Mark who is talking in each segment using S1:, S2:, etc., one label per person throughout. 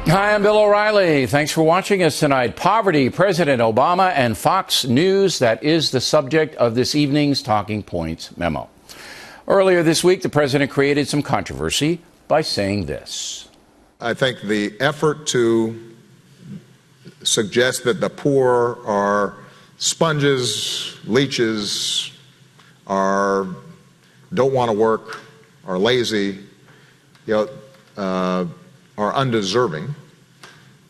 S1: Hi, I'm Bill O'Reilly. Thanks for watching us tonight. Poverty, President Obama, and Fox News. That is the subject of this evening's Talking Points memo. Earlier this week, the president created some controversy by saying this.
S2: I think the effort to suggest that the poor are sponges, leeches, don't want to work, are lazy, are undeserving,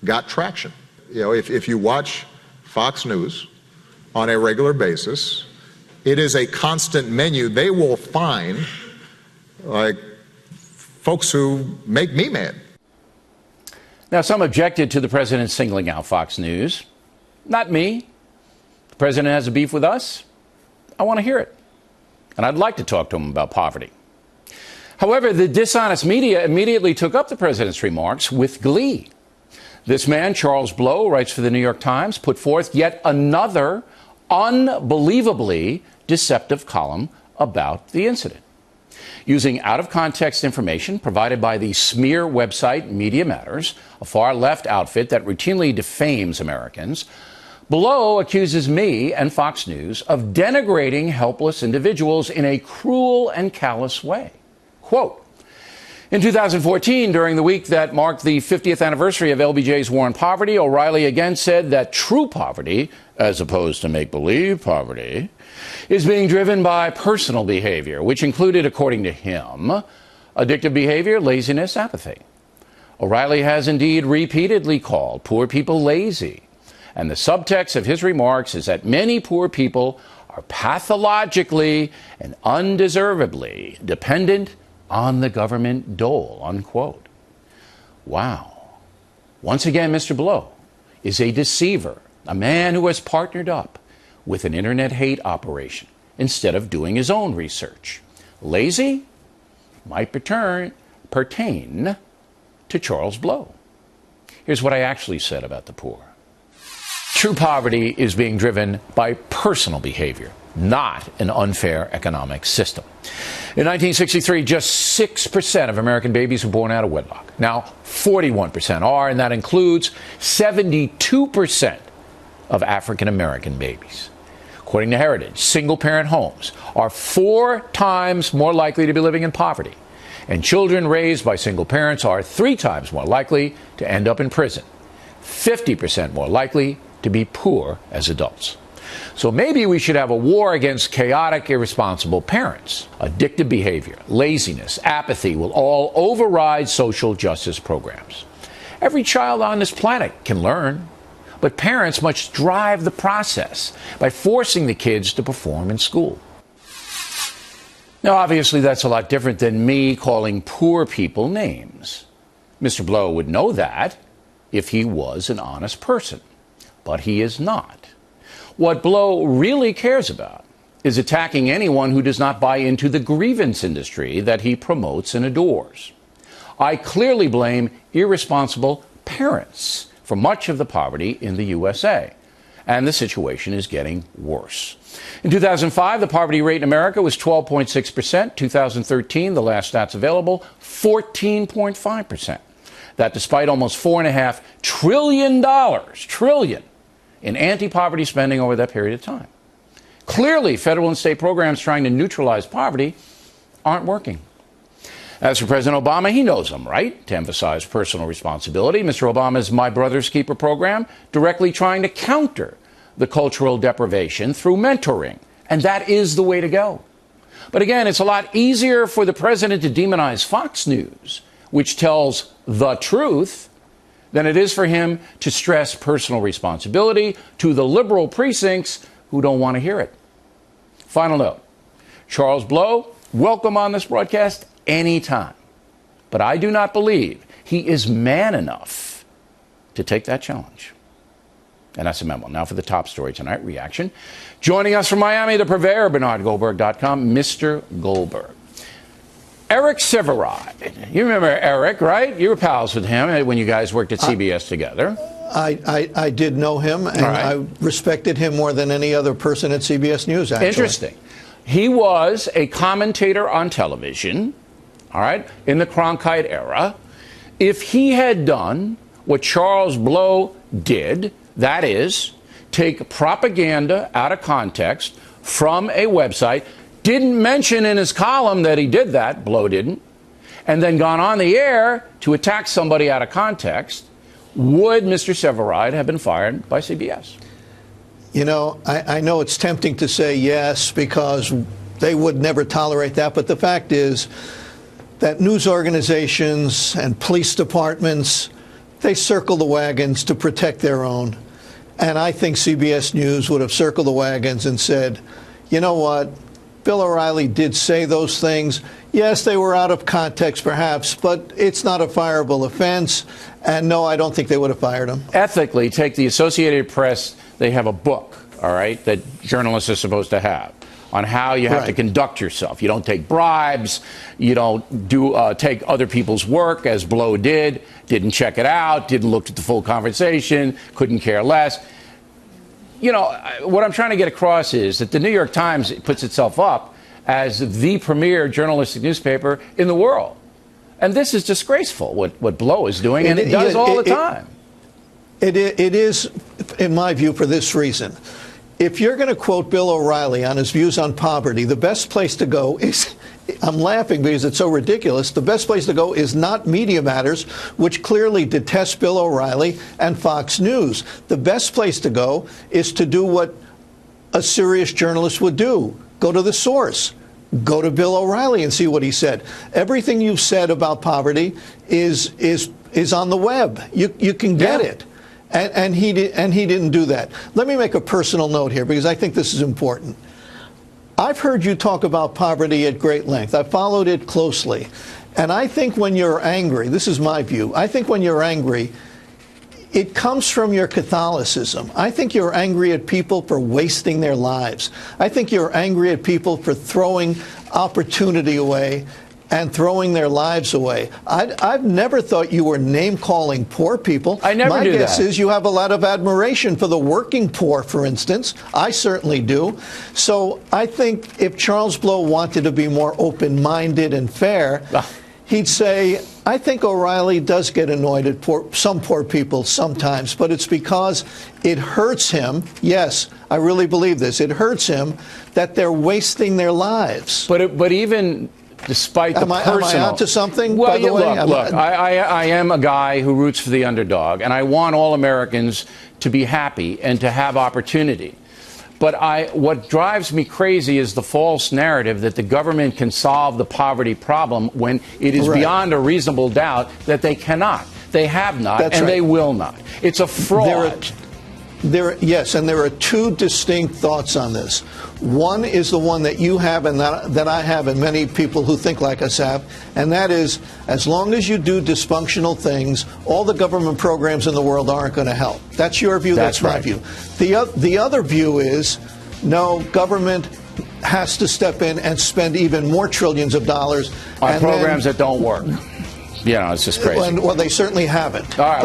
S2: got traction. If you watch Fox News on a regular basis, it is a constant menu. They will find, like, folks who make me mad.
S1: Now, some objected to the president singling out Fox News. Not me. The president has a beef with us. I want to hear it. And I'd like to talk to him about poverty. However, the dishonest media immediately took up the president's remarks with glee. This man, Charles Blow, writes for the New York Times, put forth yet another unbelievably deceptive column about the incident. Using out-of-context information provided by the smear website Media Matters, a far-left outfit that routinely defames Americans, Blow accuses me and Fox News of denigrating helpless individuals in a cruel and callous way. Quote, in 2014, during the week that marked the 50th anniversary of LBJ's war on poverty, O'Reilly again said that true poverty, as opposed to make-believe poverty, is being driven by personal behavior, which included, according to him, addictive behavior, laziness, apathy. O'Reilly has indeed repeatedly called poor people lazy, and the subtext of his remarks is that many poor people are pathologically and undeservedly dependent on the government dole, unquote. Wow. Once again, Mr. Blow is a deceiver, a man who has partnered up with an internet hate operation instead of doing his own research. Lazy might pertain to Charles Blow. Here's what I actually said about the poor. True poverty is being driven by personal behavior, not an unfair economic system. In 1963, just 6% of American babies were born out of wedlock. Now, 41% are, and that includes 72% of African American babies. According to Heritage, single-parent homes are 4 times more likely to be living in poverty, and children raised by single parents are 3 times more likely to end up in prison, 50% more likely to be poor as adults. So maybe we should have a war against chaotic, irresponsible parents. Addictive behavior, laziness, apathy will all override social justice programs. Every child on this planet can learn, but parents must drive the process by forcing the kids to perform in school. Now, obviously, that's a lot different than me calling poor people names. Mr. Blow would know that if he was an honest person, but he is not. What Blow really cares about is attacking anyone who does not buy into the grievance industry that he promotes and adores. I clearly blame irresponsible parents for much of the poverty in the USA, and the situation is getting worse. In 2005, the poverty rate in America was 12.6%. 2013, the last stats available, 14.5%. That despite almost $4.5 trillion in anti-poverty spending over that period of time. Clearly, federal and state programs trying to neutralize poverty aren't working. As for President Obama, he knows them, right? To emphasize personal responsibility. Mr. Obama's My Brother's Keeper program directly trying to counter the cultural deprivation through mentoring. And that is the way to go. But again, it's a lot easier for the president to demonize Fox News, which tells the truth, than it is for him to stress personal responsibility to the liberal precincts who don't want to hear it. Final note, Charles Blow, welcome on this broadcast anytime. But I do not believe he is man enough to take that challenge. And that's a memo. Now for the top story tonight, reaction. Joining us from Miami, the purveyor, BernardGoldberg.com, Mr. Goldberg. Eric Severide. You remember Eric, right? You were pals with him when you guys worked at CBS together.
S3: I did know him, and I respected him more than any other person at CBS News, actually.
S1: Interesting. He was a commentator on television, all right, in the Cronkite era. If he had done what Charles Blow did, that is, take propaganda out of context from a website, didn't mention in his column that he did that, Blow didn't, and then gone on the air to attack somebody out of context, would Mr. Severide have been fired by CBS?
S3: You know, I know it's tempting to say yes because they would never tolerate that, but the fact is that news organizations and police departments, they circle the wagons to protect their own. And I think CBS News would have circled the wagons and said, you know what, Bill O'Reilly did say those things. Yes, they were out of context perhaps, but it's not a fireable offense. And no, I don't think they would have fired him.
S1: Ethically, take the Associated Press, they have a book, all right, that journalists are supposed to have on how you have to conduct yourself. You don't take bribes. You don't take other people's work, as Blow did. Didn't check it out. Didn't look at the full conversation. Couldn't care less. You know, what I'm trying to get across is that the New York Times puts itself up as the premier journalistic newspaper in the world. And this is disgraceful, what Blow is doing, and it does all the time.
S3: It is, in my view, for this reason. If you're going to quote Bill O'Reilly on his views on poverty, the best place to go is, I'm laughing because it's so ridiculous, the best place to go is not Media Matters, which clearly detests Bill O'Reilly, and Fox News. The best place to go is to do what a serious journalist would do. Go to the source. Go to Bill O'Reilly and see what he said. Everything you've said about poverty is on the web. You can get it. And he didn't do that. Let me make a personal note here because I think this is important. I've heard you talk about poverty at great length. I've followed it closely. And I think when you're angry, this is my view, I think when you're angry, it comes from your Catholicism. I think you're angry at people for wasting their lives. I think you're angry at people for throwing opportunity away and throwing their lives away. I've never thought you were name-calling poor people.
S1: I never do that.
S3: My guess is you have a lot of admiration for the working poor, for instance. I certainly do. So I think if Charles Blow wanted to be more open-minded and fair, he'd say, I think O'Reilly does get annoyed at some poor people sometimes, but it's because it hurts him. Yes, I really believe this. It hurts him that they're wasting their lives.
S1: But even despite the personal...
S3: Am I onto something,
S1: well,
S3: by the way?
S1: Look, I am a guy who roots for the underdog, and I want all Americans to be happy and to have opportunity. But what drives me crazy is the false narrative that the government can solve the poverty problem when it is beyond a reasonable doubt that they cannot. They have not, they will not. It's a fraud.
S3: Yes, and there are two distinct thoughts on this. One is the one that you have and that I have and many people who think like us have, and that is as long as you do dysfunctional things, all the government programs in the world aren't going to help. That's your view. That's my view. The other view is, no, government has to step in and spend even more trillions of dollars
S1: on programs that don't work. You know, it's just crazy.
S3: Well, they certainly haven't.
S1: All right.